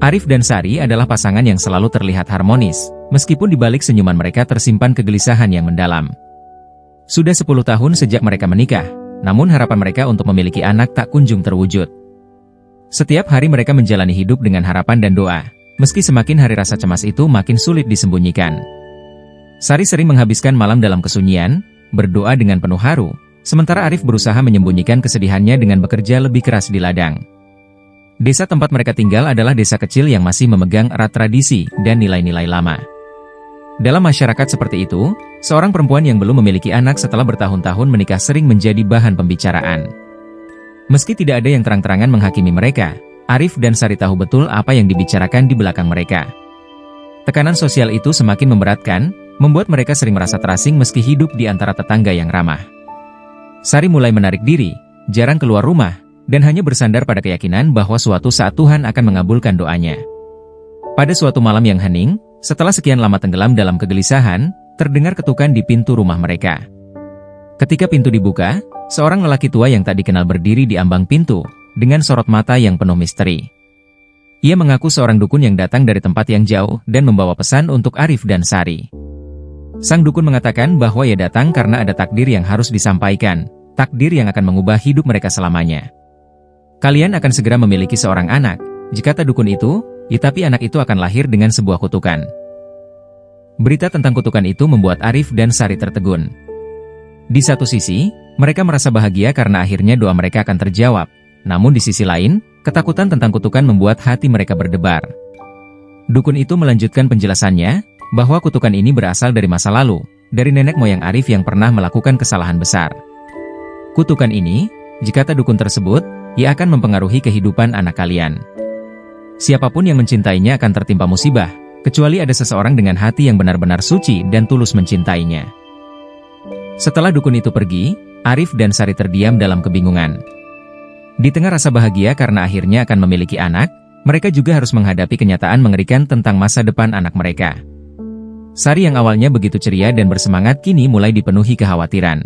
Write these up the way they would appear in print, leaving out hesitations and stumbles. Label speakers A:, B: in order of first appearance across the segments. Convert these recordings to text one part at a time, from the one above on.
A: Arif dan Sari adalah pasangan yang selalu terlihat harmonis, meskipun di balik senyuman mereka tersimpan kegelisahan yang mendalam. Sudah 10 tahun sejak mereka menikah, namun harapan mereka untuk memiliki anak tak kunjung terwujud. Setiap hari mereka menjalani hidup dengan harapan dan doa, meski semakin hari rasa cemas itu makin sulit disembunyikan. Sari sering menghabiskan malam dalam kesunyian, berdoa dengan penuh haru, sementara Arif berusaha menyembunyikan kesedihannya dengan bekerja lebih keras di ladang. Desa tempat mereka tinggal adalah desa kecil yang masih memegang erat tradisi dan nilai-nilai lama. Dalam masyarakat seperti itu, seorang perempuan yang belum memiliki anak setelah bertahun-tahun menikah sering menjadi bahan pembicaraan. Meski tidak ada yang terang-terangan menghakimi mereka, Arif dan Sari tahu betul apa yang dibicarakan di belakang mereka. Tekanan sosial itu semakin memberatkan, membuat mereka sering merasa terasing meski hidup di antara tetangga yang ramah. Sari mulai menarik diri, jarang keluar rumah, dan hanya bersandar pada keyakinan bahwa suatu saat Tuhan akan mengabulkan doanya. Pada suatu malam yang hening, setelah sekian lama tenggelam dalam kegelisahan, terdengar ketukan di pintu rumah mereka. Ketika pintu dibuka, seorang lelaki tua yang tak dikenal berdiri di ambang pintu, dengan sorot mata yang penuh misteri. Ia mengaku seorang dukun yang datang dari tempat yang jauh dan membawa pesan untuk Arif dan Sari. Sang dukun mengatakan bahwa ia datang karena ada takdir yang harus disampaikan, takdir yang akan mengubah hidup mereka selamanya. Kalian akan segera memiliki seorang anak, jika kata dukun itu, tapi anak itu akan lahir dengan sebuah kutukan. Berita tentang kutukan itu membuat Arif dan Sari tertegun. Di satu sisi, mereka merasa bahagia karena akhirnya doa mereka akan terjawab. Namun di sisi lain, ketakutan tentang kutukan membuat hati mereka berdebar. Dukun itu melanjutkan penjelasannya, bahwa kutukan ini berasal dari masa lalu, dari nenek moyang Arif yang pernah melakukan kesalahan besar. Kutukan ini, jika kata dukun tersebut, ia akan mempengaruhi kehidupan anak kalian. Siapapun yang mencintainya akan tertimpa musibah, kecuali ada seseorang dengan hati yang benar-benar suci dan tulus mencintainya. Setelah dukun itu pergi, Arif dan Sari terdiam dalam kebingungan. Di tengah rasa bahagia karena akhirnya akan memiliki anak, mereka juga harus menghadapi kenyataan mengerikan tentang masa depan anak mereka. Sari yang awalnya begitu ceria dan bersemangat kini mulai dipenuhi kekhawatiran.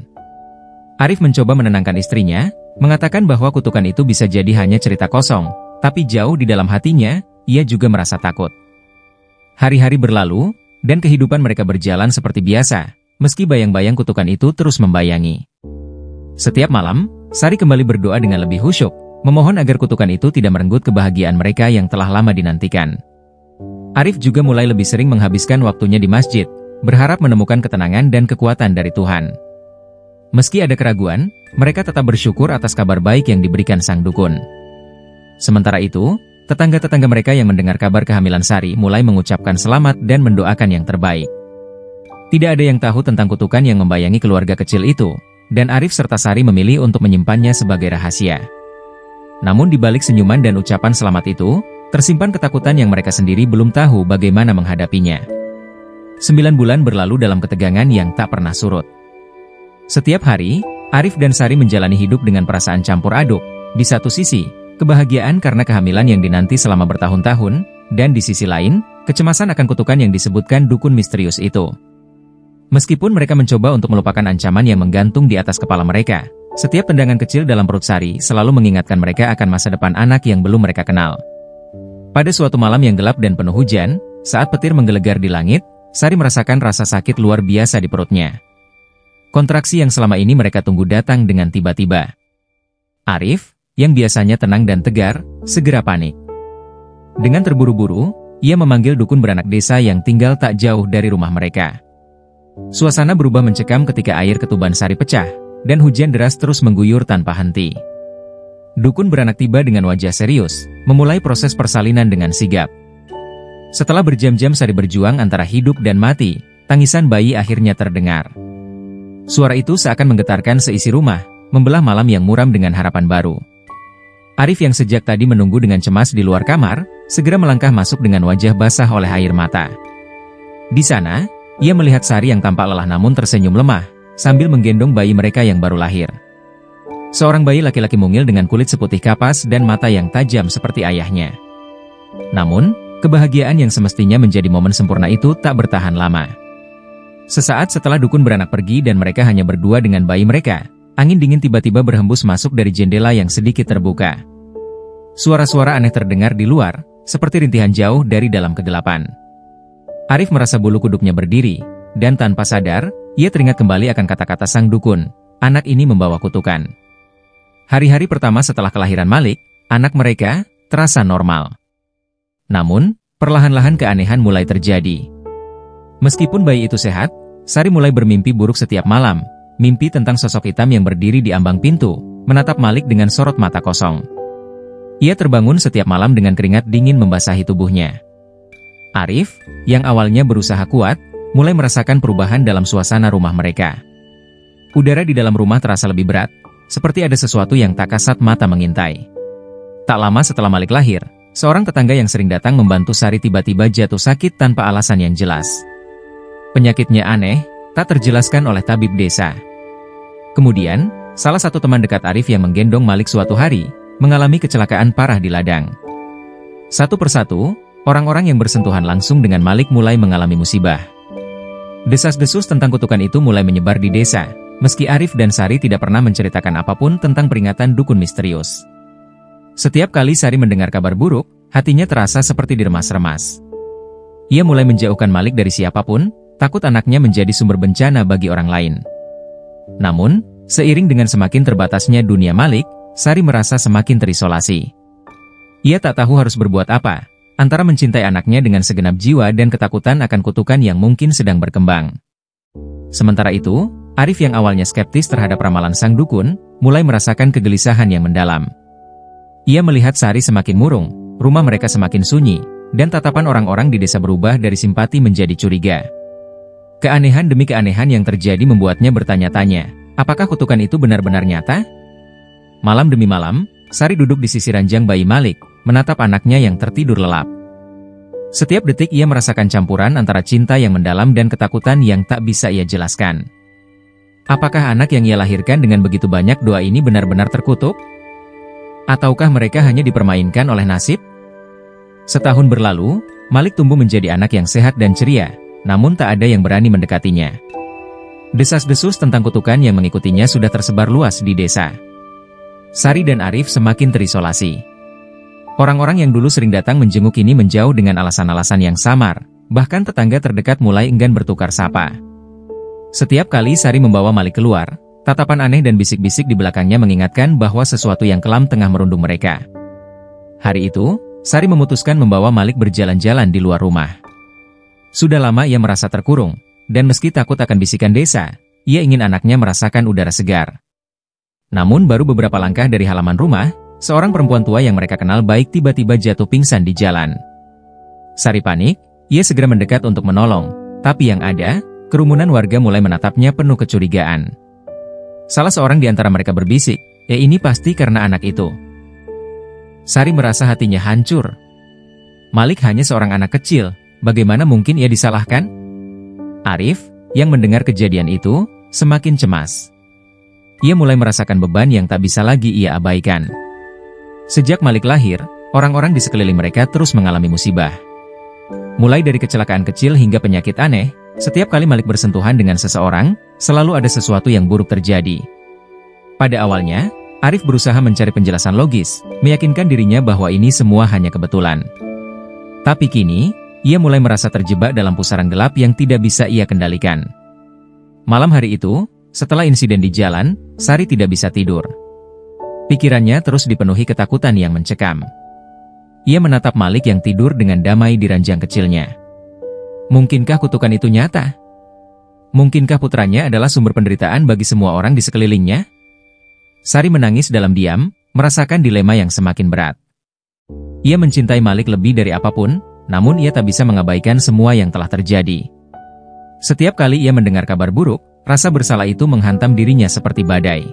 A: Arif mencoba menenangkan istrinya, mengatakan bahwa kutukan itu bisa jadi hanya cerita kosong, tapi jauh di dalam hatinya, ia juga merasa takut. Hari-hari berlalu, dan kehidupan mereka berjalan seperti biasa, meski bayang-bayang kutukan itu terus membayangi. Setiap malam, Sari kembali berdoa dengan lebih khusyuk, memohon agar kutukan itu tidak merenggut kebahagiaan mereka yang telah lama dinantikan. Arif juga mulai lebih sering menghabiskan waktunya di masjid, berharap menemukan ketenangan dan kekuatan dari Tuhan. Meski ada keraguan, mereka tetap bersyukur atas kabar baik yang diberikan sang dukun. Sementara itu, tetangga-tetangga mereka yang mendengar kabar kehamilan Sari mulai mengucapkan selamat dan mendoakan yang terbaik. Tidak ada yang tahu tentang kutukan yang membayangi keluarga kecil itu, dan Arif serta Sari memilih untuk menyimpannya sebagai rahasia. Namun di balik senyuman dan ucapan selamat itu, tersimpan ketakutan yang mereka sendiri belum tahu bagaimana menghadapinya. 9 bulan berlalu dalam ketegangan yang tak pernah surut. Setiap hari, Arif dan Sari menjalani hidup dengan perasaan campur aduk. Di satu sisi, kebahagiaan karena kehamilan yang dinanti selama bertahun-tahun, dan di sisi lain, kecemasan akan kutukan yang disebutkan dukun misterius itu. Meskipun mereka mencoba untuk melupakan ancaman yang menggantung di atas kepala mereka, setiap tendangan kecil dalam perut Sari selalu mengingatkan mereka akan masa depan anak yang belum mereka kenal. Pada suatu malam yang gelap dan penuh hujan, saat petir menggelegar di langit, Sari merasakan rasa sakit luar biasa di perutnya. Kontraksi yang selama ini mereka tunggu datang dengan tiba-tiba. Arif, yang biasanya tenang dan tegar, segera panik. Dengan terburu-buru, ia memanggil dukun beranak desa yang tinggal tak jauh dari rumah mereka. Suasana berubah mencekam ketika air ketuban Sari pecah, dan hujan deras terus mengguyur tanpa henti. Dukun beranak tiba dengan wajah serius, memulai proses persalinan dengan sigap. Setelah berjam-jam Sari berjuang antara hidup dan mati, tangisan bayi akhirnya terdengar. Suara itu seakan menggetarkan seisi rumah, membelah malam yang muram dengan harapan baru. Arif yang sejak tadi menunggu dengan cemas di luar kamar, segera melangkah masuk dengan wajah basah oleh air mata. Di sana, ia melihat Sari yang tampak lelah namun tersenyum lemah, sambil menggendong bayi mereka yang baru lahir. Seorang bayi laki-laki mungil dengan kulit seputih kapas dan mata yang tajam seperti ayahnya. Namun, kebahagiaan yang semestinya menjadi momen sempurna itu tak bertahan lama. Sesaat setelah dukun beranak pergi dan mereka hanya berdua dengan bayi mereka, angin dingin tiba-tiba berhembus masuk dari jendela yang sedikit terbuka. Suara-suara aneh terdengar di luar, seperti rintihan jauh dari dalam kegelapan. Arif merasa bulu kuduknya berdiri, dan tanpa sadar, ia teringat kembali akan kata-kata sang dukun, anak ini membawa kutukan. Hari-hari pertama setelah kelahiran Malik, anak mereka terasa normal. Namun, perlahan-lahan keanehan mulai terjadi. Meskipun bayi itu sehat, Sari mulai bermimpi buruk setiap malam, mimpi tentang sosok hitam yang berdiri di ambang pintu, menatap Malik dengan sorot mata kosong. Ia terbangun setiap malam dengan keringat dingin membasahi tubuhnya. Arif, yang awalnya berusaha kuat, mulai merasakan perubahan dalam suasana rumah mereka. Udara di dalam rumah terasa lebih berat, seperti ada sesuatu yang tak kasat mata mengintai. Tak lama setelah Malik lahir, seorang tetangga yang sering datang membantu Sari tiba-tiba jatuh sakit tanpa alasan yang jelas. Penyakitnya aneh, tak terjelaskan oleh tabib desa. Kemudian, salah satu teman dekat Arif yang menggendong Malik suatu hari, mengalami kecelakaan parah di ladang. Satu persatu, orang-orang yang bersentuhan langsung dengan Malik mulai mengalami musibah. Desas-desus tentang kutukan itu mulai menyebar di desa, meski Arif dan Sari tidak pernah menceritakan apapun tentang peringatan dukun misterius. Setiap kali Sari mendengar kabar buruk, hatinya terasa seperti diremas-remas. Ia mulai menjauhkan Malik dari siapapun, takut anaknya menjadi sumber bencana bagi orang lain. Namun, seiring dengan semakin terbatasnya dunia Malik, Sari merasa semakin terisolasi. Ia tak tahu harus berbuat apa, antara mencintai anaknya dengan segenap jiwa dan ketakutan akan kutukan yang mungkin sedang berkembang. Sementara itu, Arif yang awalnya skeptis terhadap ramalan sang dukun, mulai merasakan kegelisahan yang mendalam. Ia melihat Sari semakin murung, rumah mereka semakin sunyi, dan tatapan orang-orang di desa berubah dari simpati menjadi curiga. Keanehan demi keanehan yang terjadi membuatnya bertanya-tanya, apakah kutukan itu benar-benar nyata? Malam demi malam, Sari duduk di sisi ranjang bayi Malik, menatap anaknya yang tertidur lelap. Setiap detik ia merasakan campuran antara cinta yang mendalam dan ketakutan yang tak bisa ia jelaskan. Apakah anak yang ia lahirkan dengan begitu banyak doa ini benar-benar terkutuk? Ataukah mereka hanya dipermainkan oleh nasib? Setahun berlalu, Malik tumbuh menjadi anak yang sehat dan ceria, namun tak ada yang berani mendekatinya. Desas-desus tentang kutukan yang mengikutinya sudah tersebar luas di desa. Sari dan Arif semakin terisolasi. Orang-orang yang dulu sering datang menjenguk kini menjauh dengan alasan-alasan yang samar, bahkan tetangga terdekat mulai enggan bertukar sapa. Setiap kali Sari membawa Malik keluar, tatapan aneh dan bisik-bisik di belakangnya mengingatkan bahwa sesuatu yang kelam tengah merundung mereka. Hari itu, Sari memutuskan membawa Malik berjalan-jalan di luar rumah. Sudah lama ia merasa terkurung, dan meski takut akan bisikan desa, ia ingin anaknya merasakan udara segar. Namun baru beberapa langkah dari halaman rumah, seorang perempuan tua yang mereka kenal baik tiba-tiba jatuh pingsan di jalan. Sari panik, ia segera mendekat untuk menolong, tapi yang ada, kerumunan warga mulai menatapnya penuh kecurigaan. Salah seorang di antara mereka berbisik, ini pasti karena anak itu. Sari merasa hatinya hancur. Malik hanya seorang anak kecil, bagaimana mungkin ia disalahkan? Arif, yang mendengar kejadian itu, semakin cemas. Ia mulai merasakan beban yang tak bisa lagi ia abaikan. Sejak Malik lahir, orang-orang di sekeliling mereka terus mengalami musibah. Mulai dari kecelakaan kecil hingga penyakit aneh, setiap kali Malik bersentuhan dengan seseorang, selalu ada sesuatu yang buruk terjadi. Pada awalnya, Arif berusaha mencari penjelasan logis, meyakinkan dirinya bahwa ini semua hanya kebetulan. Tapi kini, ia mulai merasa terjebak dalam pusaran gelap yang tidak bisa ia kendalikan. Malam hari itu, setelah insiden di jalan, Sari tidak bisa tidur. Pikirannya terus dipenuhi ketakutan yang mencekam. Ia menatap Malik yang tidur dengan damai di ranjang kecilnya. Mungkinkah kutukan itu nyata? Mungkinkah putranya adalah sumber penderitaan bagi semua orang di sekelilingnya? Sari menangis dalam diam, merasakan dilema yang semakin berat. Ia mencintai Malik lebih dari apapun, namun ia tak bisa mengabaikan semua yang telah terjadi. Setiap kali ia mendengar kabar buruk, rasa bersalah itu menghantam dirinya seperti badai.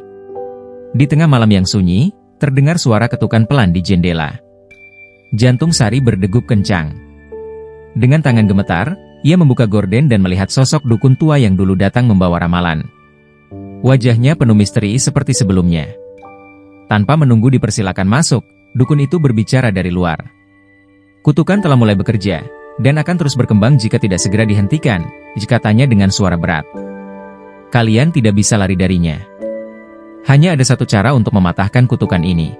A: Di tengah malam yang sunyi, terdengar suara ketukan pelan di jendela. Jantung Sari berdegup kencang. Dengan tangan gemetar, ia membuka gorden dan melihat sosok dukun tua yang dulu datang membawa ramalan. Wajahnya penuh misteri seperti sebelumnya. Tanpa menunggu dipersilakan masuk, dukun itu berbicara dari luar. Kutukan telah mulai bekerja, dan akan terus berkembang jika tidak segera dihentikan, katanya dengan suara berat. Kalian tidak bisa lari darinya. Hanya ada satu cara untuk mematahkan kutukan ini.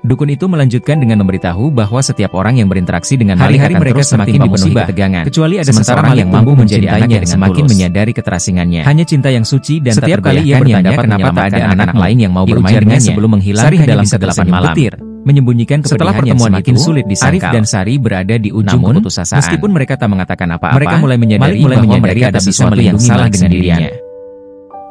A: Dukun itu melanjutkan dengan memberitahu bahwa setiap orang yang berinteraksi dengan Malik akan terus semakin dipenuhi ketegangan. Kecuali ada seseorang yang mampu menjadi anaknya dengan semakin menyadari keterasingannya. Hanya cinta yang suci dan setiap kali ia bertanya kenapa tak ada anak-anak lain yang mau bermain dengannya sebelum menghilang ke dalam kegelapan malam. Menyembunyikan setelah pertemuan itu sulit disangkal. Arif dan Sari berada di ujung keputusasaan. Meskipun mereka tak mengatakan apa-apa, mereka mulai menyadari bahwa mereka ada sesuatu yang salah dengan dirinya.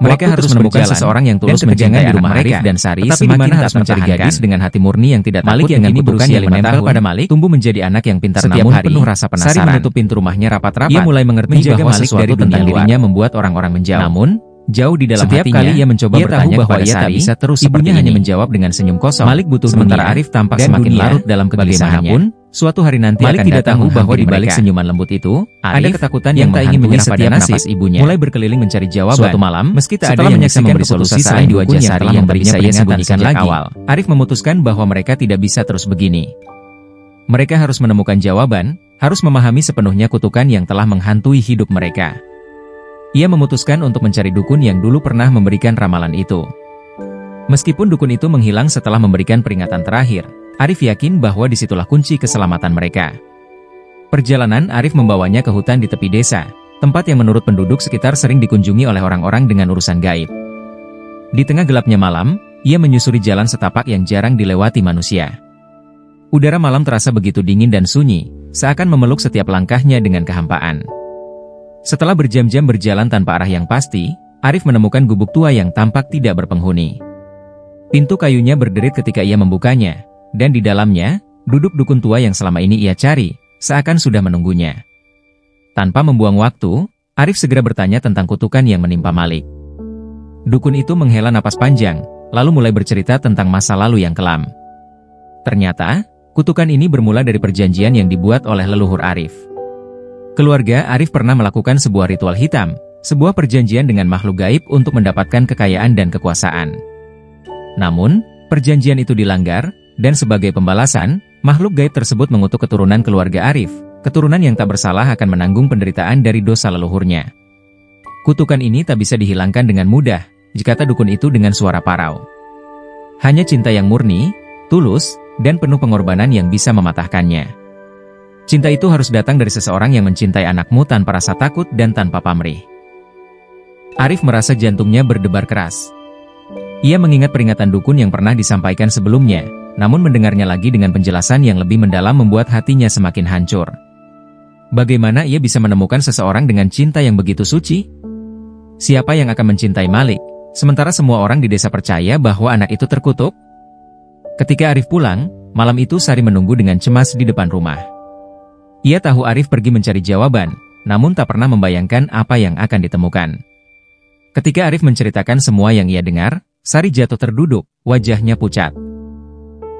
A: Mereka harus menemukan seseorang yang tulus mencintai di rumah Arif dan Sari, tapi di mana harus mencari gadis dengan hati murni yang tidak takut dengan kutukan yang menempel pada Malik, tumbuh menjadi anak yang pintar namun penuh rasa penasaran. Sari menutup pintu rumahnya rapat-rapat. Ia mulai mengerti bahwa sesuatu tentang dirinya membuat orang-orang menjauh. Namun, jauh di dalam hatinya, kali ia mencoba bertanya bahwa ia tak bisa terus ibunya hanya menjawab dengan senyum kosong. Malik butuh sementara Arif tampak semakin larut dalam kegelisahannya. Suatu hari nanti Malik tidak tahu bahwa di balik senyuman lembut itu, ada ketakutan yang tak ingin menyerah pada nasib ibunya. Mulai berkeliling mencari jawaban. Suatu malam, meski tak ada yang bisa memberi solusi selain dua dukun yang telah memberinya peringatan sejak awal, Arif memutuskan bahwa mereka tidak bisa terus begini. Mereka harus menemukan jawaban, harus memahami sepenuhnya kutukan yang telah menghantui hidup mereka. Ia memutuskan untuk mencari dukun yang dulu pernah memberikan ramalan itu. Meskipun dukun itu menghilang setelah memberikan peringatan terakhir, Arif yakin bahwa disitulah kunci keselamatan mereka. Perjalanan Arif membawanya ke hutan di tepi desa, tempat yang menurut penduduk sekitar sering dikunjungi oleh orang-orang dengan urusan gaib. Di tengah gelapnya malam, ia menyusuri jalan setapak yang jarang dilewati manusia. Udara malam terasa begitu dingin dan sunyi, seakan memeluk setiap langkahnya dengan kehampaan. Setelah berjam-jam berjalan tanpa arah yang pasti, Arif menemukan gubuk tua yang tampak tidak berpenghuni. Pintu kayunya berderit ketika ia membukanya, dan di dalamnya, duduk dukun tua yang selama ini ia cari, seakan sudah menunggunya. Tanpa membuang waktu, Arif segera bertanya tentang kutukan yang menimpa Malik. Dukun itu menghela napas panjang, lalu mulai bercerita tentang masa lalu yang kelam. Ternyata, kutukan ini bermula dari perjanjian yang dibuat oleh leluhur Arif. Keluarga Arif pernah melakukan sebuah ritual hitam, sebuah perjanjian dengan makhluk gaib untuk mendapatkan kekayaan dan kekuasaan. Namun, perjanjian itu dilanggar, dan sebagai pembalasan, makhluk gaib tersebut mengutuk keturunan keluarga Arif. Keturunan yang tak bersalah akan menanggung penderitaan dari dosa leluhurnya. Kutukan ini tak bisa dihilangkan dengan mudah, kata dukun itu dengan suara parau. Hanya cinta yang murni, tulus, dan penuh pengorbanan yang bisa mematahkannya. Cinta itu harus datang dari seseorang yang mencintai anakmu tanpa rasa takut dan tanpa pamrih. Arif merasa jantungnya berdebar keras. Ia mengingat peringatan dukun yang pernah disampaikan sebelumnya, namun mendengarnya lagi dengan penjelasan yang lebih mendalam membuat hatinya semakin hancur. Bagaimana ia bisa menemukan seseorang dengan cinta yang begitu suci? Siapa yang akan mencintai Malik, sementara semua orang di desa percaya bahwa anak itu terkutuk? Ketika Arif pulang, malam itu Sari menunggu dengan cemas di depan rumah. Ia tahu Arif pergi mencari jawaban, namun tak pernah membayangkan apa yang akan ditemukan. Ketika Arif menceritakan semua yang ia dengar, Sari jatuh terduduk, wajahnya pucat.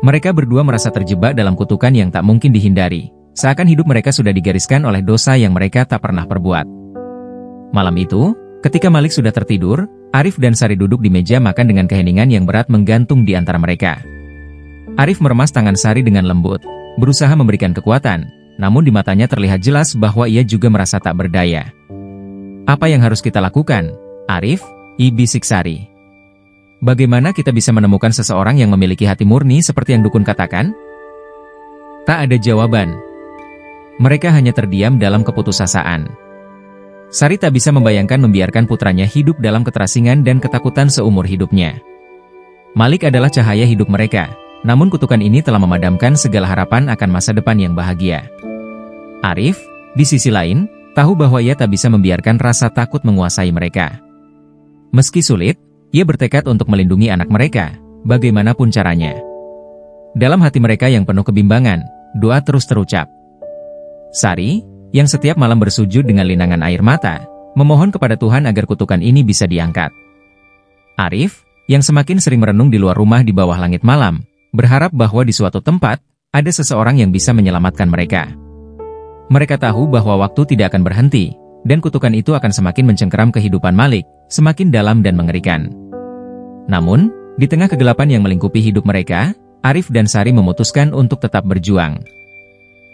A: Mereka berdua merasa terjebak dalam kutukan yang tak mungkin dihindari, seakan hidup mereka sudah digariskan oleh dosa yang mereka tak pernah perbuat. Malam itu, ketika Malik sudah tertidur, Arif dan Sari duduk di meja makan dengan keheningan yang berat menggantung di antara mereka. Arif meremas tangan Sari dengan lembut, berusaha memberikan kekuatan, namun di matanya terlihat jelas bahwa ia juga merasa tak berdaya. Apa yang harus kita lakukan, Arif? Bisik Sari. Bagaimana kita bisa menemukan seseorang yang memiliki hati murni seperti yang dukun katakan? Tak ada jawaban. Mereka hanya terdiam dalam keputusasaan. Sari tak bisa membayangkan membiarkan putranya hidup dalam keterasingan dan ketakutan seumur hidupnya. Malik adalah cahaya hidup mereka, namun kutukan ini telah memadamkan segala harapan akan masa depan yang bahagia. Arif, di sisi lain, tahu bahwa ia tak bisa membiarkan rasa takut menguasai mereka. Meski sulit, ia bertekad untuk melindungi anak mereka, bagaimanapun caranya. Dalam hati mereka yang penuh kebimbangan, doa terus terucap. Sari, yang setiap malam bersujud dengan linangan air mata, memohon kepada Tuhan agar kutukan ini bisa diangkat. Arif, yang semakin sering merenung di luar rumah di bawah langit malam, berharap bahwa di suatu tempat, ada seseorang yang bisa menyelamatkan mereka. Mereka tahu bahwa waktu tidak akan berhenti, dan kutukan itu akan semakin mencengkeram kehidupan Malik, semakin dalam dan mengerikan. Namun, di tengah kegelapan yang melingkupi hidup mereka, Arif dan Sari memutuskan untuk tetap berjuang.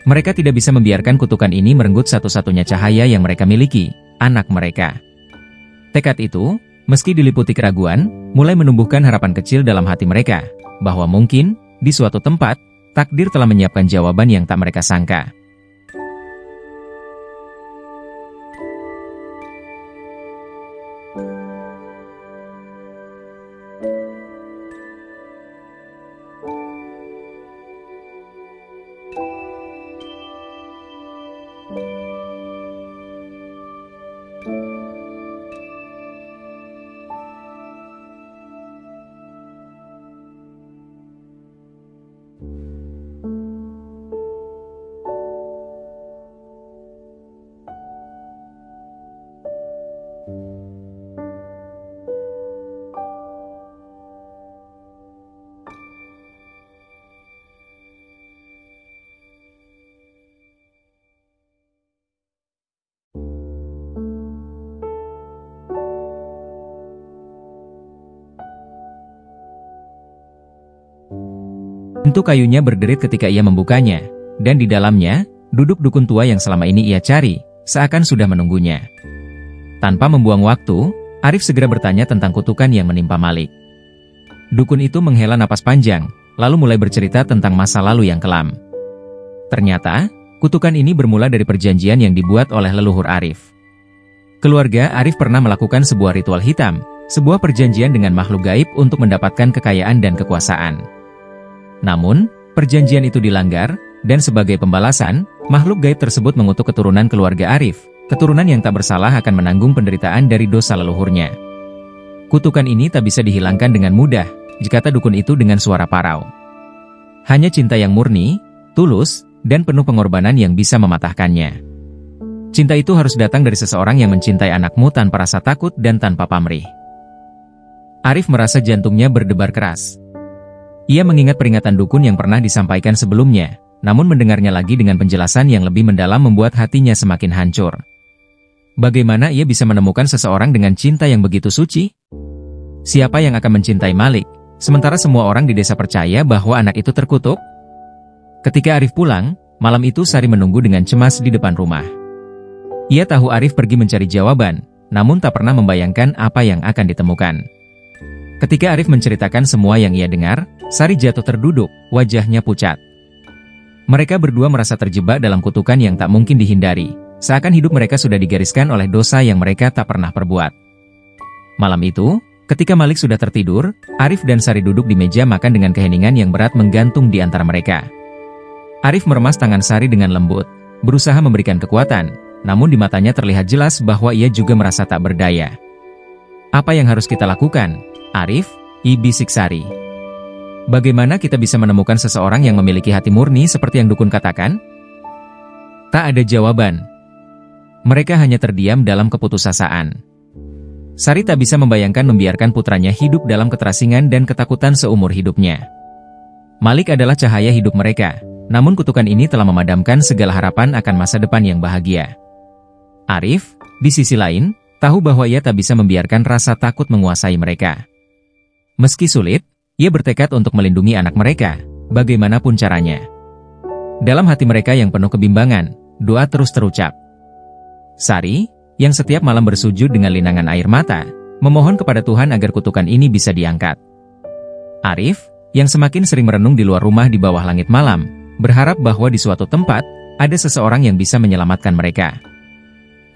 A: Mereka tidak bisa membiarkan kutukan ini merenggut satu-satunya cahaya yang mereka miliki, anak mereka. Tekad itu, meski diliputi keraguan, mulai menumbuhkan harapan kecil dalam hati mereka, bahwa mungkin, di suatu tempat, takdir telah menyiapkan jawaban yang tak mereka sangka.
B: Pintu kayunya berderit ketika ia membukanya, dan di dalamnya, duduk dukun tua yang selama ini ia cari, seakan sudah menunggunya. Tanpa membuang waktu, Arif segera bertanya tentang kutukan yang menimpa Malik. Dukun itu menghela napas panjang, lalu mulai bercerita tentang masa lalu yang kelam. Ternyata, kutukan ini bermula dari perjanjian yang dibuat oleh leluhur Arif. Keluarga Arif pernah melakukan sebuah ritual hitam, sebuah perjanjian dengan makhluk gaib untuk mendapatkan kekayaan dan kekuasaan. Namun, perjanjian itu dilanggar, dan sebagai pembalasan, makhluk gaib tersebut mengutuk keturunan keluarga Arif. Keturunan yang tak bersalah akan menanggung penderitaan dari dosa leluhurnya. Kutukan ini tak bisa dihilangkan dengan mudah, dikata dukun itu dengan suara parau. Hanya cinta yang murni, tulus, dan penuh pengorbanan yang bisa mematahkannya. Cinta itu harus datang dari seseorang yang mencintai anakmu tanpa rasa takut dan tanpa pamrih. Arif merasa jantungnya berdebar keras. Ia mengingat peringatan dukun yang pernah disampaikan sebelumnya, namun mendengarnya lagi dengan penjelasan yang lebih mendalam membuat hatinya semakin hancur. Bagaimana ia bisa menemukan seseorang dengan cinta yang begitu suci? Siapa yang akan mencintai Malik, sementara semua orang di desa percaya bahwa anak itu terkutuk? Ketika Arif pulang, malam itu Sari menunggu dengan cemas di depan rumah. Ia tahu Arif pergi mencari jawaban, namun tak pernah membayangkan apa yang akan ditemukan. Ketika Arif menceritakan semua yang ia dengar, Sari jatuh terduduk, wajahnya pucat. Mereka berdua merasa terjebak dalam kutukan yang tak mungkin dihindari, seakan hidup mereka sudah digariskan oleh dosa yang mereka tak pernah perbuat. Malam itu, ketika Malik sudah tertidur, Arif dan Sari duduk di meja makan dengan keheningan yang berat menggantung di antara mereka. Arif meremas tangan Sari dengan lembut, berusaha memberikan kekuatan, namun di matanya terlihat jelas bahwa ia juga merasa tak berdaya. Apa yang harus kita lakukan, Arif? Bisik Sari. Bagaimana kita bisa menemukan seseorang yang memiliki hati murni seperti yang dukun katakan? Tak ada jawaban. Mereka hanya terdiam dalam keputusasaan. Sari tak bisa membayangkan membiarkan putranya hidup dalam keterasingan dan ketakutan seumur hidupnya. Malik adalah cahaya hidup mereka, namun kutukan ini telah memadamkan segala harapan akan masa depan yang bahagia. Arif, di sisi lain, tahu bahwa ia tak bisa membiarkan rasa takut menguasai mereka. Meski sulit, ia bertekad untuk melindungi anak mereka, bagaimanapun caranya. Dalam hati mereka yang penuh kebimbangan, doa terus terucap. Sari, yang setiap malam bersujud dengan linangan air mata, memohon kepada Tuhan agar kutukan ini bisa diangkat. Arif, yang semakin sering merenung di luar rumah di bawah langit malam, berharap bahwa di suatu tempat, ada seseorang yang bisa menyelamatkan mereka.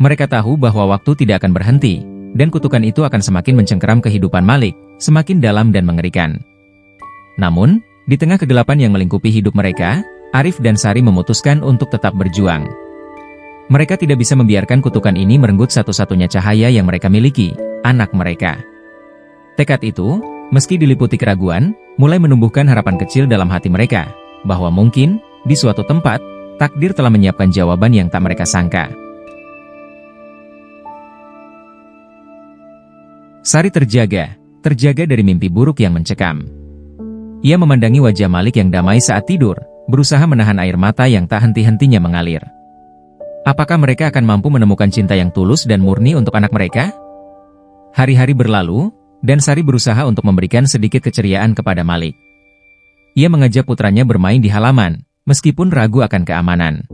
B: Mereka tahu bahwa waktu tidak akan berhenti, dan kutukan itu akan semakin mencengkeram kehidupan Malik, semakin dalam dan mengerikan. Namun, di tengah kegelapan yang melingkupi hidup mereka, Arif dan Sari memutuskan untuk tetap berjuang. Mereka tidak bisa membiarkan kutukan ini merenggut satu-satunya cahaya yang mereka miliki, anak mereka. Tekad itu, meski diliputi keraguan, mulai menumbuhkan harapan kecil dalam hati mereka, bahwa mungkin, di suatu tempat, takdir telah menyiapkan jawaban yang tak mereka sangka. Sari terjaga dari mimpi buruk yang mencekam. Ia memandangi wajah Malik yang damai saat tidur, berusaha menahan air mata yang tak henti-hentinya mengalir. Apakah mereka akan mampu menemukan cinta yang tulus dan murni untuk anak mereka? Hari-hari berlalu, dan Sari berusaha untuk memberikan sedikit keceriaan kepada Malik. Ia mengajak putranya bermain di halaman, meskipun ragu akan keamanan.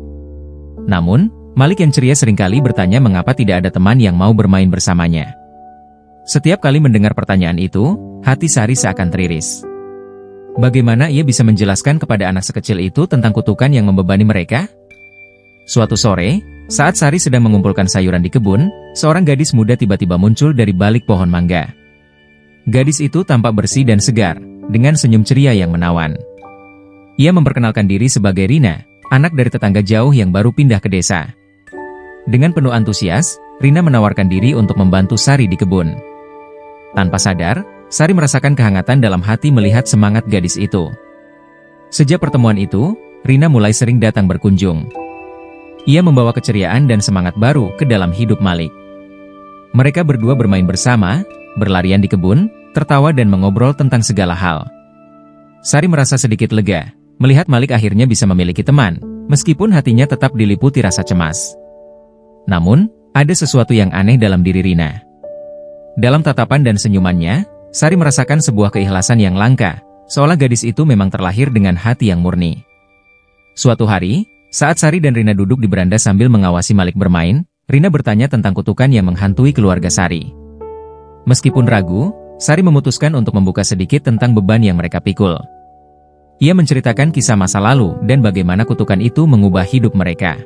B: Namun, Malik yang ceria seringkali bertanya mengapa tidak ada teman yang mau bermain bersamanya. Setiap kali mendengar pertanyaan itu, hati Sari seakan teriris.
A: Bagaimana ia bisa menjelaskan kepada anak sekecil itu tentang kutukan yang membebani mereka? Suatu sore, saat Sari sedang mengumpulkan sayuran di kebun, seorang gadis muda tiba-tiba muncul dari balik pohon mangga. Gadis itu tampak bersih dan segar, dengan senyum ceria yang menawan. Ia memperkenalkan diri sebagai Rina, anak dari tetangga jauh yang baru pindah ke desa. Dengan penuh antusias, Rina menawarkan diri untuk membantu Sari di kebun. Tanpa sadar, Sari merasakan kehangatan dalam hati melihat semangat gadis itu. Sejak pertemuan itu, Rina mulai sering datang berkunjung. Ia membawa keceriaan dan semangat baru ke dalam hidup Malik. Mereka berdua bermain bersama, berlarian di kebun, tertawa dan mengobrol tentang segala hal. Sari merasa sedikit lega, melihat Malik akhirnya bisa memiliki teman, meskipun hatinya tetap diliputi rasa cemas. Namun, ada sesuatu yang aneh dalam diri Rina. Dalam tatapan dan senyumannya, Sari merasakan sebuah keikhlasan yang langka, seolah gadis itu memang terlahir dengan hati yang murni. Suatu hari, saat Sari dan Rina duduk di beranda sambil mengawasi Malik bermain, Rina bertanya tentang kutukan yang menghantui keluarga Sari. Meskipun ragu, Sari memutuskan untuk membuka sedikit tentang beban yang mereka pikul. Ia menceritakan kisah masa lalu dan bagaimana kutukan itu mengubah hidup mereka.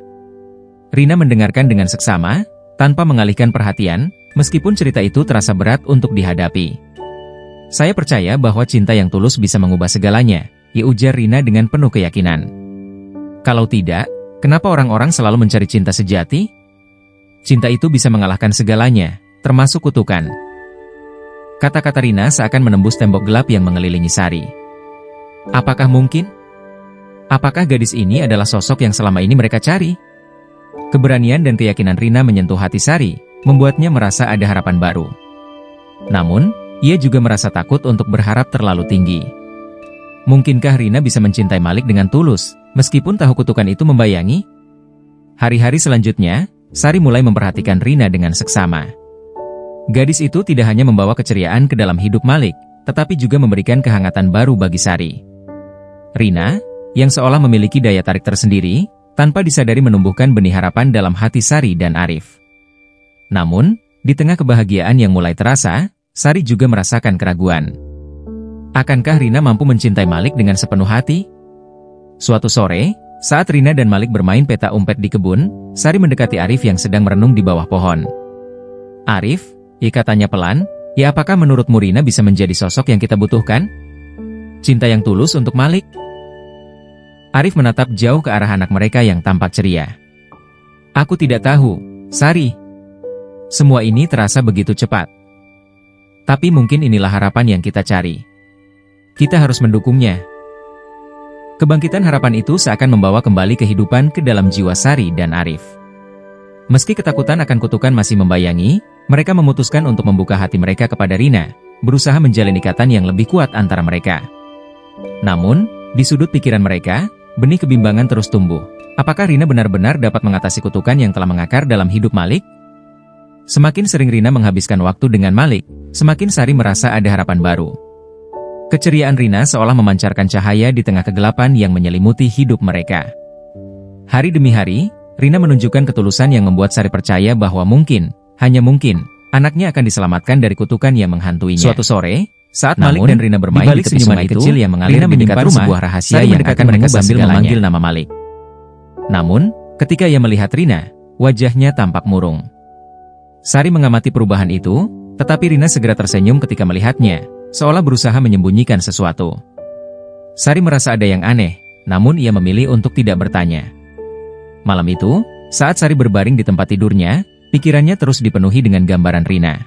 A: Rina mendengarkan dengan seksama, tanpa mengalihkan perhatian, meskipun cerita itu terasa berat untuk dihadapi. Saya percaya bahwa cinta yang tulus bisa mengubah segalanya, ya ujar Rina dengan penuh keyakinan. Kalau tidak, kenapa orang-orang selalu mencari cinta sejati? Cinta itu bisa mengalahkan segalanya, termasuk kutukan. Kata-kata Rina seakan menembus tembok gelap yang mengelilingi Sari. Apakah mungkin? Apakah gadis ini adalah sosok yang selama ini mereka cari? Keberanian dan keyakinan Rina menyentuh hati Sari, membuatnya merasa ada harapan baru. Namun, ia juga merasa takut untuk berharap terlalu tinggi. Mungkinkah Rina bisa mencintai Malik dengan tulus, meskipun tahu kutukan itu membayangi? Hari-hari selanjutnya, Sari mulai memperhatikan Rina dengan seksama. Gadis itu tidak hanya membawa keceriaan ke dalam hidup Malik, tetapi juga memberikan kehangatan baru bagi Sari. Rina, yang seolah memiliki daya tarik tersendiri, tanpa disadari menumbuhkan benih harapan dalam hati Sari dan Arif. Namun, di tengah kebahagiaan yang mulai terasa, Sari juga merasakan keraguan. Akankah Rina mampu mencintai Malik dengan sepenuh hati? Suatu sore, saat Rina dan Malik bermain peta umpet di kebun, Sari mendekati Arif yang sedang merenung di bawah pohon. Arif, katanya pelan, ya apakah menurutmu Rina bisa menjadi sosok yang kita butuhkan? Cinta yang tulus untuk Malik? Arif menatap jauh ke arah anak mereka yang tampak ceria. Aku tidak tahu, Sari. Semua ini terasa begitu cepat. Tapi mungkin inilah harapan yang kita cari. Kita harus mendukungnya. Kebangkitan harapan itu seakan membawa kembali kehidupan ke dalam jiwa Sari dan Arif. Meski ketakutan akan kutukan masih membayangi, mereka memutuskan untuk membuka hati mereka kepada Rina, berusaha menjalin ikatan yang lebih kuat antara mereka. Namun, di sudut pikiran mereka, benih kebimbangan terus tumbuh. Apakah Rina benar-benar dapat mengatasi kutukan yang telah mengakar dalam hidup Malik? Semakin sering Rina menghabiskan waktu dengan Malik, semakin Sari merasa ada harapan baru. Keceriaan Rina seolah memancarkan cahaya di tengah kegelapan yang menyelimuti hidup mereka. Hari demi hari, Rina menunjukkan ketulusan yang membuat Sari percaya bahwa mungkin, hanya mungkin, anaknya akan diselamatkan dari kutukan yang menghantuinya. Suatu sore, saat Malik dan Rina bermain di tepi sungai kecil yang mengalir di dekat rumah, sebuah rahasia yang akan mereka sambil memanggil nama Malik. Namun, ketika ia melihat Rina, wajahnya tampak murung. Sari mengamati perubahan itu, tetapi Rina segera tersenyum ketika melihatnya, seolah berusaha menyembunyikan sesuatu. Sari merasa ada yang aneh, namun ia memilih untuk tidak bertanya. Malam itu, saat Sari berbaring di tempat tidurnya, pikirannya terus dipenuhi dengan gambaran Rina.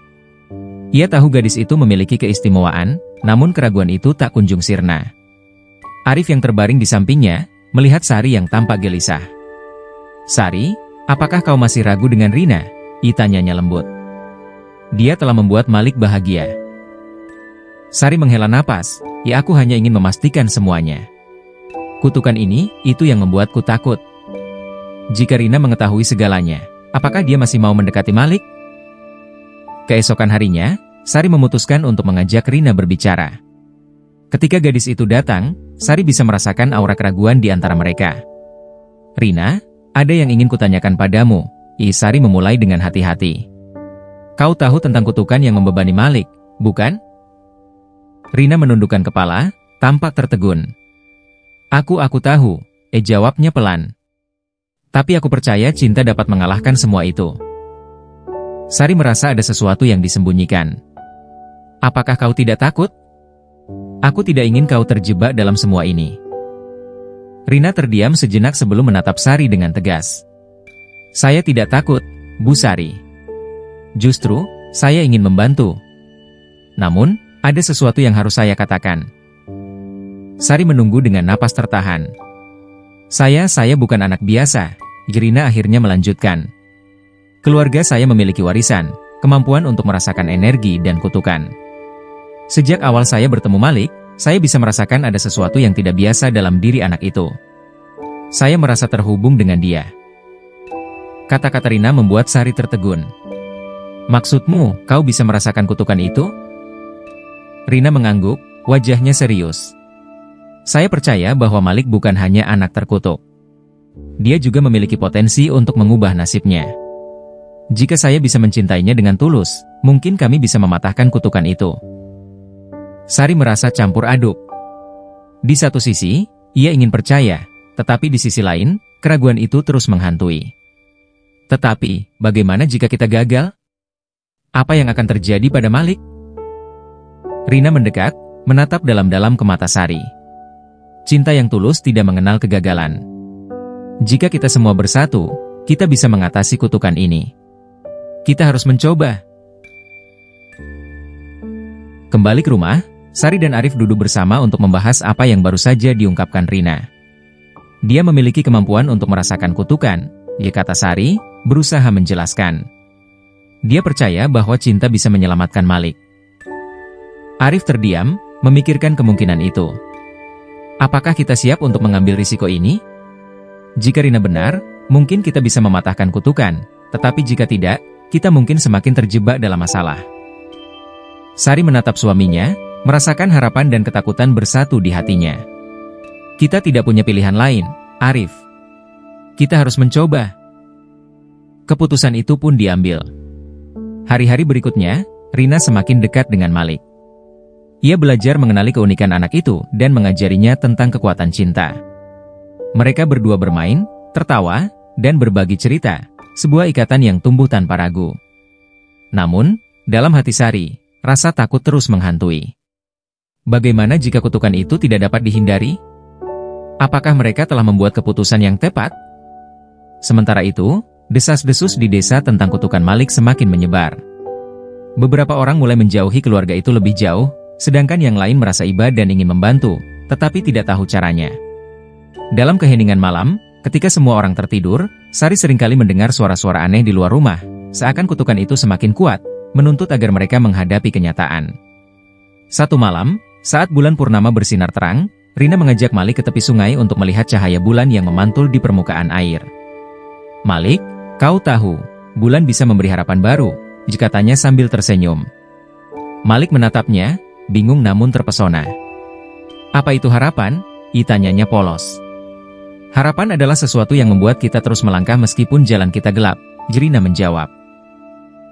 A: Ia tahu gadis itu memiliki keistimewaan, namun keraguan itu tak kunjung sirna. Arif yang terbaring di sampingnya, melihat Sari yang tampak gelisah. Sari, apakah kau masih ragu dengan Rina? Tanyanya lembut. Dia telah membuat Malik bahagia. Sari menghela napas, ya aku hanya ingin memastikan semuanya. Kutukan ini, itu yang membuatku takut. Jika Rina mengetahui segalanya, apakah dia masih mau mendekati Malik? Keesokan harinya, Sari memutuskan untuk mengajak Rina berbicara. Ketika gadis itu datang, Sari bisa merasakan aura keraguan di antara mereka. Rina, ada yang ingin kutanyakan padamu. Sari memulai dengan hati-hati. Kau tahu tentang kutukan yang membebani Malik, bukan? Rina menundukkan kepala, tampak tertegun. Aku tahu, jawabnya pelan. Tapi aku percaya cinta dapat mengalahkan semua itu. Sari merasa ada sesuatu yang disembunyikan. Apakah kau tidak takut? Aku tidak ingin kau terjebak dalam semua ini. Rina terdiam sejenak sebelum menatap Sari dengan tegas. Saya tidak takut, Bu Sari. Justru, saya ingin membantu. Namun, ada sesuatu yang harus saya katakan. Sari menunggu dengan napas tertahan. Saya bukan anak biasa, Rina akhirnya melanjutkan. Keluarga saya memiliki warisan, kemampuan untuk merasakan energi dan kutukan. Sejak awal saya bertemu Malik, saya bisa merasakan ada sesuatu yang tidak biasa dalam diri anak itu. Saya merasa terhubung dengan dia. Kata-kata Rina membuat Sari tertegun. Maksudmu, kau bisa merasakan kutukan itu? Rina mengangguk, wajahnya serius. Saya percaya bahwa Malik bukan hanya anak terkutuk. Dia juga memiliki potensi untuk mengubah nasibnya. Jika saya bisa mencintainya dengan tulus, mungkin kami bisa mematahkan kutukan itu. Sari merasa campur aduk. Di satu sisi, ia ingin percaya, tetapi di sisi lain, keraguan itu terus menghantui. Tetapi, bagaimana jika kita gagal? Apa yang akan terjadi pada Malik? Rina mendekat, menatap dalam-dalam ke mata Sari. Cinta yang tulus tidak mengenal kegagalan. Jika kita semua bersatu, kita bisa mengatasi kutukan ini. Kita harus mencoba. Kembali ke rumah, Sari dan Arif duduk bersama untuk membahas apa yang baru saja diungkapkan Rina. Dia memiliki kemampuan untuk merasakan kutukan, kata Sari, berusaha menjelaskan. Dia percaya bahwa cinta bisa menyelamatkan Malik. Arif terdiam, memikirkan kemungkinan itu. Apakah kita siap untuk mengambil risiko ini? Jika Rina benar, mungkin kita bisa mematahkan kutukan, tetapi jika tidak, kita mungkin semakin terjebak dalam masalah. Sari menatap suaminya, merasakan harapan dan ketakutan bersatu di hatinya. Kita tidak punya pilihan lain, Arif. Kita harus mencoba. Keputusan itu pun diambil. Hari-hari berikutnya, Rina semakin dekat dengan Malik. Ia belajar mengenali keunikan anak itu dan mengajarinya tentang kekuatan cinta. Mereka berdua bermain, tertawa, dan berbagi cerita, sebuah ikatan yang tumbuh tanpa ragu. Namun, dalam hati Sari, rasa takut terus menghantui. Bagaimana jika kutukan itu tidak dapat dihindari? Apakah mereka telah membuat keputusan yang tepat? Sementara itu, desas-desus di desa tentang kutukan Malik semakin menyebar. Beberapa orang mulai menjauhi keluarga itu lebih jauh, sedangkan yang lain merasa iba dan ingin membantu, tetapi tidak tahu caranya. Dalam keheningan malam, ketika semua orang tertidur, Sari seringkali mendengar suara-suara aneh di luar rumah, seakan kutukan itu semakin kuat, menuntut agar mereka menghadapi kenyataan. Satu malam, saat bulan purnama bersinar terang, Rina mengajak Malik ke tepi sungai untuk melihat cahaya bulan yang memantul di permukaan air. Malik, kau tahu, bulan bisa memberi harapan baru, katanya sambil tersenyum. Malik menatapnya, bingung namun terpesona. Apa itu harapan? Tanyanya polos. Harapan adalah sesuatu yang membuat kita terus melangkah meskipun jalan kita gelap, Rina menjawab.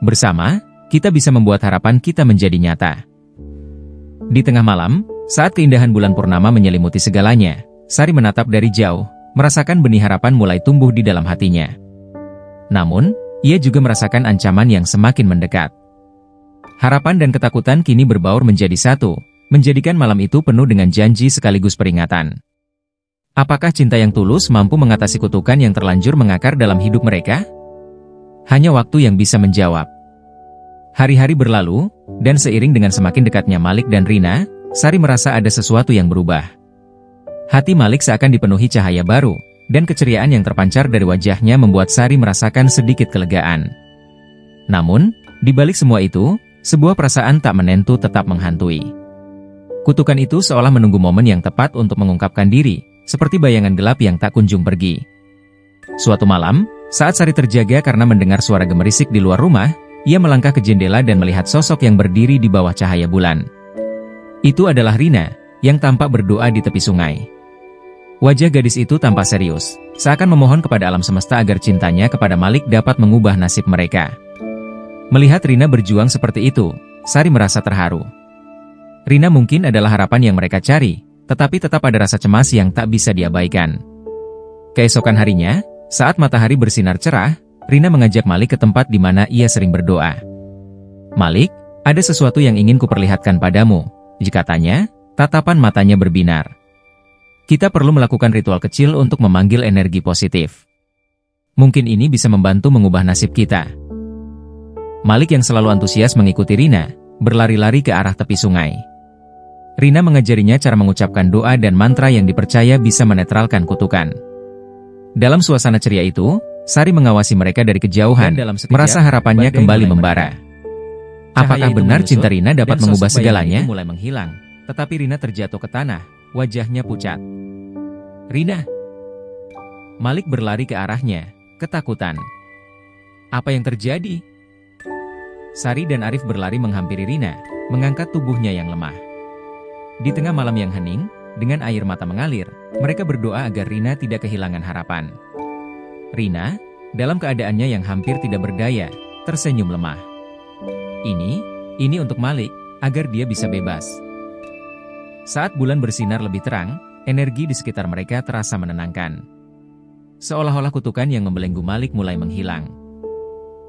A: Bersama, kita bisa membuat harapan kita menjadi nyata. Di tengah malam, saat keindahan bulan purnama menyelimuti segalanya, Sari menatap dari jauh, merasakan benih harapan mulai tumbuh di dalam hatinya. Namun, ia juga merasakan ancaman yang semakin mendekat. Harapan dan ketakutan kini berbaur menjadi satu, menjadikan malam itu penuh dengan janji sekaligus peringatan. Apakah cinta yang tulus mampu mengatasi kutukan yang terlanjur mengakar dalam hidup mereka? Hanya waktu yang bisa menjawab. Hari-hari berlalu, dan seiring dengan semakin dekatnya Malik dan Rina, Sari merasa ada sesuatu yang berubah. Hati Malik seakan dipenuhi cahaya baru, dan keceriaan yang terpancar dari wajahnya membuat Sari merasakan sedikit kelegaan. Namun, di balik semua itu, sebuah perasaan tak menentu tetap menghantui. Kutukan itu seolah menunggu momen yang tepat untuk mengungkapkan diri, seperti bayangan gelap yang tak kunjung pergi. Suatu malam, saat Sari terjaga karena mendengar suara gemerisik di luar rumah, ia melangkah ke jendela dan melihat sosok yang berdiri di bawah cahaya bulan. Itu adalah Rina, yang tampak berdoa di tepi sungai. Wajah gadis itu tampak serius, seakan memohon kepada alam semesta agar cintanya kepada Malik dapat mengubah nasib mereka. Melihat Rina berjuang seperti itu, Sari merasa terharu. Rina mungkin adalah harapan yang mereka cari, tetapi tetap ada rasa cemas yang tak bisa diabaikan. Keesokan harinya, saat matahari bersinar cerah, Rina mengajak Malik ke tempat di mana ia sering berdoa. "Malik, ada sesuatu yang ingin kuperlihatkan padamu," katanya, tatapan matanya berbinar. "Kita perlu melakukan ritual kecil untuk memanggil energi positif. Mungkin ini bisa membantu mengubah nasib kita." Malik yang selalu antusias mengikuti Rina, berlari-lari ke arah tepi sungai. Rina mengajarinya cara mengucapkan doa dan mantra yang dipercaya bisa menetralkan kutukan. Dalam suasana ceria itu, Sari mengawasi mereka dari kejauhan, merasa harapannya kembali membara. Apakah benar cinta Rina dapat mengubah segalanya? Mulai menghilang, tetapi Rina terjatuh ke tanah, wajahnya pucat. "Rina!" Malik berlari ke arahnya, ketakutan. "Apa yang terjadi?" Sari dan Arif berlari menghampiri Rina, mengangkat tubuhnya yang lemah. Di tengah malam yang hening, dengan air mata mengalir, mereka berdoa agar Rina tidak kehilangan harapan. Rina, dalam keadaannya yang hampir tidak berdaya, tersenyum lemah. Ini untuk Malik, agar dia bisa bebas. Saat bulan bersinar lebih terang, energi di sekitar mereka terasa menenangkan. Seolah-olah kutukan yang membelenggu Malik mulai menghilang.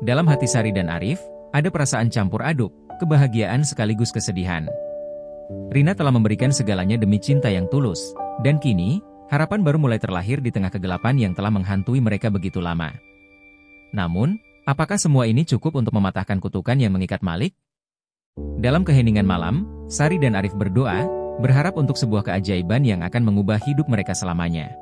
A: Dalam hati Sari dan Arif, ada perasaan campur aduk, kebahagiaan sekaligus kesedihan. Rina telah memberikan segalanya demi cinta yang tulus, dan kini, harapan baru mulai terlahir di tengah kegelapan yang telah menghantui mereka begitu lama. Namun, apakah semua ini cukup untuk mematahkan kutukan yang mengikat Malik? Dalam keheningan malam, Sari dan Arif berdoa, berharap untuk sebuah keajaiban yang akan mengubah hidup mereka selamanya.